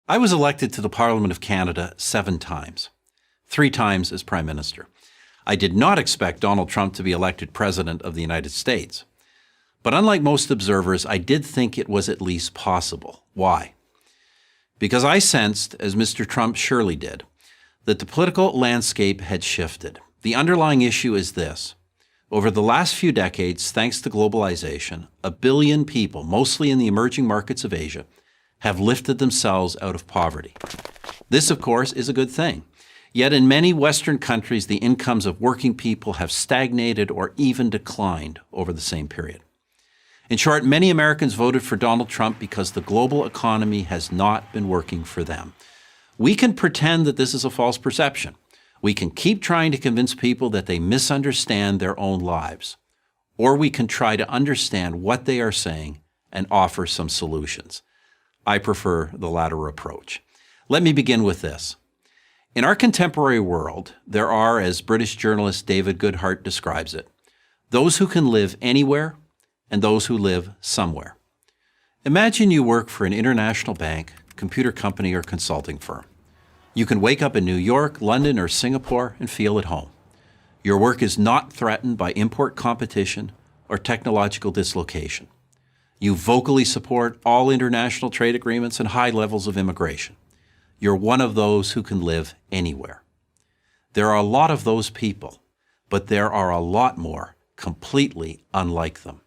I was elected to the Parliament of Canada 7 times, 3 times as Prime Minister. I did not expect Donald Trump to be elected President of the United States. But unlike most observers, I did think it was at least possible. Why? Because I sensed, as Mr. Trump surely did, that the political landscape had shifted. The underlying issue is this. Over the last few decades, thanks to globalization, 1 billion people, mostly in the emerging markets of Asia, have lifted themselves out of poverty. This, of course, is a good thing. Yet in many Western countries, the incomes of working people have stagnated or even declined over the same period. In short, many Americans voted for Donald Trump because the global economy has not been working for them. We can pretend that this is a false perception. We can keep trying to convince people that they misunderstand their own lives. Or we can try to understand what they are saying and offer some solutions. I prefer the latter approach. Let me begin with this. In our contemporary world, there are, as British journalist David Goodhart describes it, those who can live anywhere and those who live somewhere. Imagine you work for an international bank, computer company, or consulting firm. You can wake up in New York, London, or Singapore and feel at home. Your work is not threatened by import competition or technological dislocation. You vocally support all international trade agreements and high levels of immigration. You're one of those who can live anywhere. There are a lot of those people, but there are a lot more completely unlike them.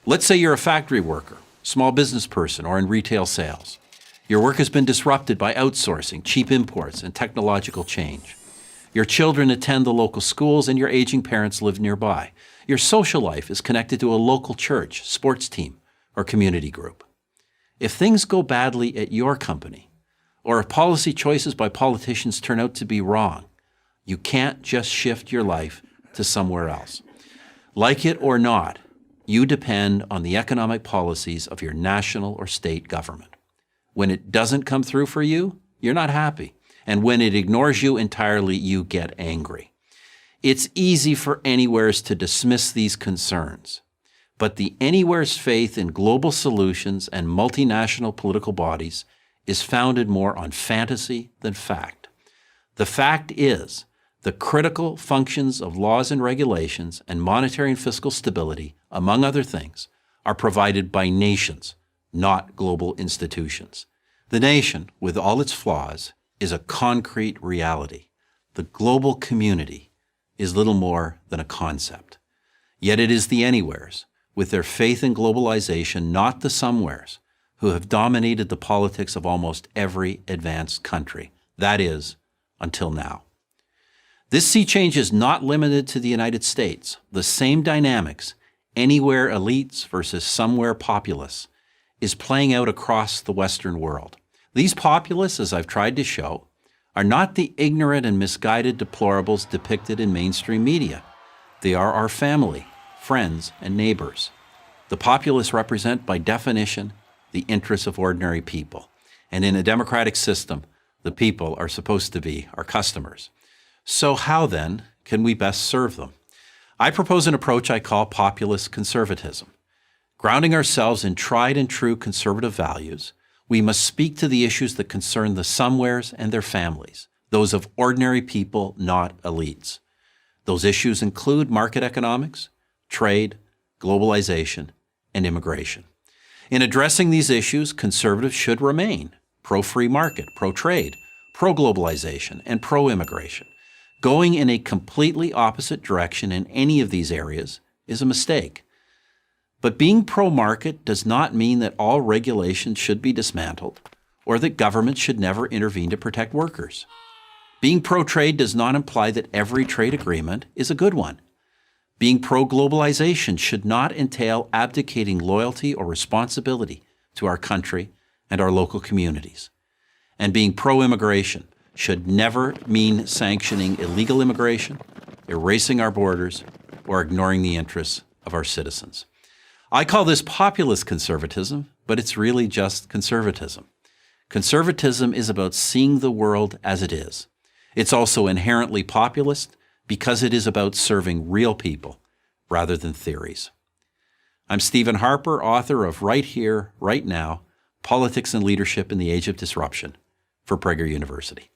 Let's say you're a factory worker, small business person, or in retail sales. Your work has been disrupted by outsourcing, cheap imports, and technological change. Your children attend the local schools and your aging parents live nearby. Your social life is connected to a local church, sports team, or community group. If things go badly at your company, or if policy choices by politicians turn out to be wrong, you can't just shift your life to somewhere else. Like it or not, you depend on the economic policies of your national or state government. When it doesn't come through for you, you're not happy. And when it ignores you entirely, you get angry. It's easy for anywheres to dismiss these concerns. But the anywhere's faith in global solutions and multinational political bodies is founded more on fantasy than fact. The fact is, the critical functions of laws and regulations and monetary and fiscal stability, among other things, are provided by nations, not global institutions. The nation, with all its flaws, is a concrete reality. The global community is little more than a concept. Yet it is the anywheres, with their faith in globalization, not the somewheres, who have dominated the politics of almost every advanced country. That is, until now. This sea change is not limited to the United States. The same dynamics, anywhere elites versus somewhere populace, is playing out across the Western world. These populists, as I've tried to show, are not the ignorant and misguided deplorables depicted in mainstream media. They are our family, friends, and neighbors. The populists represent, by definition, the interests of ordinary people. And in a democratic system, the people are supposed to be our customers. So how, then, can we best serve them? I propose an approach I call populist conservatism. Grounding ourselves in tried and true conservative values, we must speak to the issues that concern the somewheres and their families, those of ordinary people, not elites. Those issues include market economics, trade, globalization, and immigration. In addressing these issues, conservatives should remain pro-free market, pro-trade, pro-globalization, and pro-immigration. Going in a completely opposite direction in any of these areas is a mistake. But being pro-market does not mean that all regulations should be dismantled or that government should never intervene to protect workers. Being pro-trade does not imply that every trade agreement is a good one. Being pro-globalization should not entail abdicating loyalty or responsibility to our country and our local communities. And being pro-immigration should never mean sanctioning illegal immigration, erasing our borders, or ignoring the interests of our citizens. I call this populist conservatism, but it's really just conservatism. Conservatism is about seeing the world as it is. It's also inherently populist because it is about serving real people rather than theories. I'm Stephenhappor, author of Right Here, Right Now, Politics and Leadership in the Age of Disruption for Prager University.